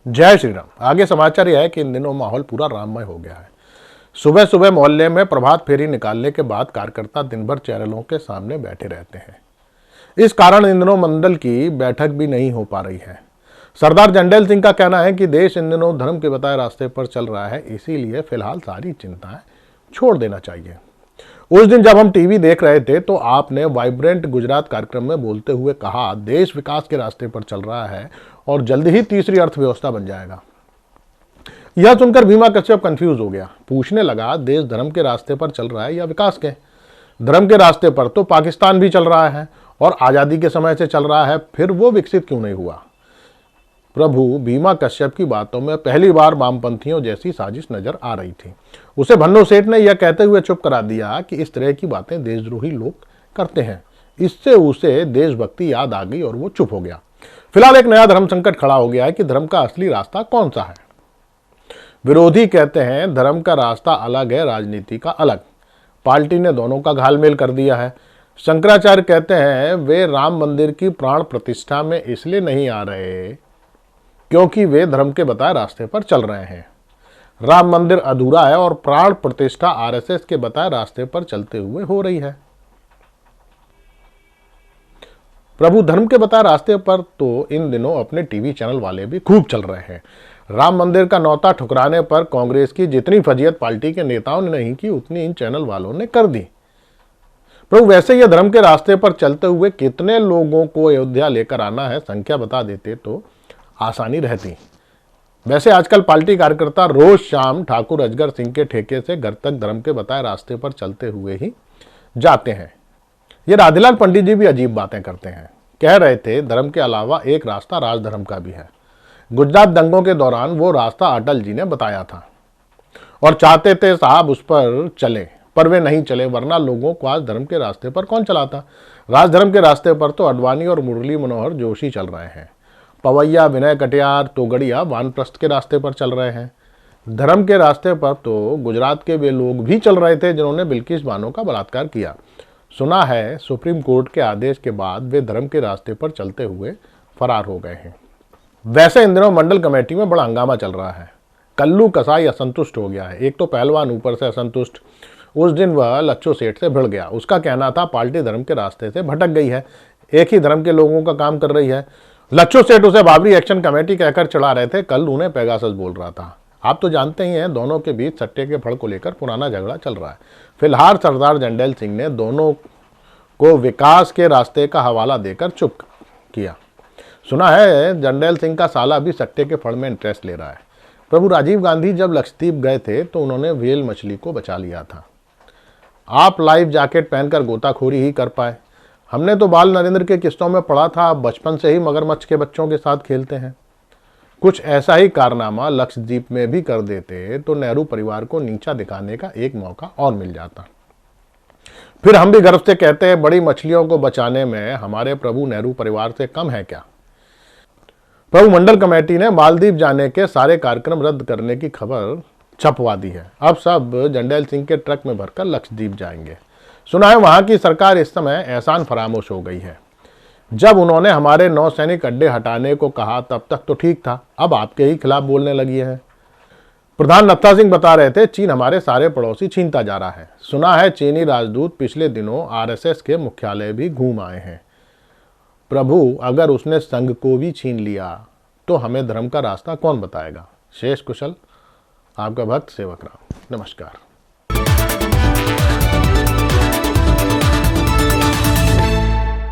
जय श्री राम। आगे समाचार यह है कि इन दिनों माहौल पूरा राममय हो गया है। सुबह सुबह मोहल्ले में प्रभात फेरी निकालने के बाद कार्यकर्ता दिन भर चैनलों के सामने बैठे रहते हैं। इस कारण इन दिनों मंडल की बैठक भी नहीं हो पा रही है। सरदार जंडेल सिंह का कहना है कि देश इन दिनों धर्म के बताए रास्ते पर चल रहा है, इसीलिए फिलहाल सारी चिंताएं छोड़ देना चाहिए। उस दिन जब हम टीवी देख रहे थे तो आपने वाइब्रेंट गुजरात कार्यक्रम में बोलते हुए कहा, देश विकास के रास्ते पर चल रहा है और जल्द ही तीसरी अर्थव्यवस्था बन जाएगा। यह सुनकर भीमा कश्यप कंफ्यूज हो गया। पूछने लगा, देश धर्म के रास्ते पर चल रहा है या विकास के? धर्म के रास्ते पर तो पाकिस्तान भी चल रहा है और आजादी के समय से चल रहा है, फिर वो विकसित क्यों नहीं हुआ? प्रभु भीमा कश्यप की बातों में पहली बार वामपंथियों जैसी साजिश नजर आ रही थी। उसे भन्नू सेठ ने यह कहते हुए चुप करा दिया कि इस तरह की बातें देशद्रोही लोग करते हैं। इससे उसे देशभक्ति याद आ गई और वो चुप हो गया। फिलहाल एक नया धर्म संकट खड़ा हो गया है कि धर्म का असली रास्ता कौन सा है। विरोधी कहते हैं धर्म का रास्ता अलग है, राजनीति का अलग। पार्टी ने दोनों का घालमेल कर दिया है। शंकराचार्य कहते हैं वे राम मंदिर की प्राण प्रतिष्ठा में इसलिए नहीं आ रहे क्योंकि वे धर्म के बताए रास्ते पर चल रहे हैं। राम मंदिर अधूरा है और प्राण प्रतिष्ठा आरएसएस के बताए रास्ते पर चलते हुए हो रही है। प्रभु धर्म के बताए रास्ते पर तो इन दिनों अपने टीवी चैनल वाले भी खूब चल रहे हैं। राम मंदिर का न्योता ठुकराने पर कांग्रेस की जितनी फजीयत पार्टी के नेताओं ने नहीं की, उतनी इन चैनल वालों ने कर दी। प्रभु वैसे यह धर्म के रास्ते पर चलते हुए कितने लोगों को अयोध्या लेकर आना है, संख्या बता देते तो आसानी रहती। वैसे आजकल पार्टी कार्यकर्ता रोज शाम ठाकुर अजगर सिंह के ठेके से घर तक धर्म के बताए रास्ते पर चलते हुए ही जाते हैं। ये राधेलाल पंडित जी भी अजीब बातें करते हैं। कह रहे थे धर्म के अलावा एक रास्ता राजधर्म का भी है। गुजरात दंगों के दौरान वो रास्ता अटल जी ने बताया था और चाहते थे साहब उस पर चले, पर वे नहीं चले, वरना लोगों को आज धर्म के रास्ते पर कौन चलाता। राजधर्म के रास्ते पर तो अडवाणी और मुरली मनोहर जोशी चल रहे हैं। पवैया, विनय कटियार, तोगड़िया वानप्रस्थ के रास्ते पर चल रहे हैं। धर्म के रास्ते पर तो गुजरात के वे लोग भी चल रहे थे जिन्होंने बिल्किस बानो का बलात्कार किया। सुना है सुप्रीम कोर्ट के आदेश के बाद वे धर्म के रास्ते पर चलते हुए फरार हो गए हैं। वैसे इन दिनों मंडल कमेटी में बड़ा हंगामा चल रहा है। कल्लू कसाई असंतुष्ट हो गया है। एक तो पहलवान ऊपर से असंतुष्ट। उस दिन वह लच्छू सेठ से भिड़ गया। उसका कहना था पार्टी धर्म के रास्ते से भटक गई है, एक ही धर्म के लोगों का काम कर रही है। लच्छू सेठ उसे बाबरी एक्शन कमेटी कहकर चढ़ा रहे थे। कल उन्हें पेगासस बोल रहा था। आप तो जानते ही हैं दोनों के बीच सट्टे के फड़ को लेकर पुराना झगड़ा चल रहा है। फिलहाल सरदार जंडेल सिंह ने दोनों को विकास के रास्ते का हवाला देकर चुप किया। सुना है जंडेल सिंह का साला भी सट्टे के फड़ में इंटरेस्ट ले रहा है। प्रभु राजीव गांधी जब लक्षद्वीप गए थे तो उन्होंने व्हेल मछली को बचा लिया था। आप लाइफ जैकेट पहनकर गोताखोरी ही कर पाए। हमने तो बाल नरेंद्र के किस्तों में पढ़ा था, बचपन से ही मगरमच्छ के बच्चों के साथ खेलते हैं। कुछ ऐसा ही कारनामा लक्षद्वीप में भी कर देते तो नेहरू परिवार को नीचा दिखाने का एक मौका और मिल जाता। फिर हम भी गर्व से कहते हैं बड़ी मछलियों को बचाने में हमारे प्रभु नेहरू परिवार से कम है क्या। प्रभु मंडल कमेटी ने मालदीव जाने के सारे कार्यक्रम रद्द करने की खबर छपवा दी है। अब सब जंडेल सिंह के ट्रक में भरकर लक्षद्वीप जाएंगे। सुना है वहां की सरकार इस समय एहसान फरामोश हो गई है। जब उन्होंने हमारे नौसैनिक अड्डे हटाने को कहा तब तक तो ठीक था, अब आपके ही खिलाफ बोलने लगी है। प्रधान नत्था सिंह बता रहे थे चीन हमारे सारे पड़ोसी छीनता जा रहा है। सुना है चीनी राजदूत पिछले दिनों आरएसएस के मुख्यालय भी घूम आए हैं। प्रभु अगर उसने संघ को भी छीन लिया तो हमें धर्म का रास्ता कौन बताएगा। शेष कुशल, आपका भक्त सेवक राम। नमस्कार।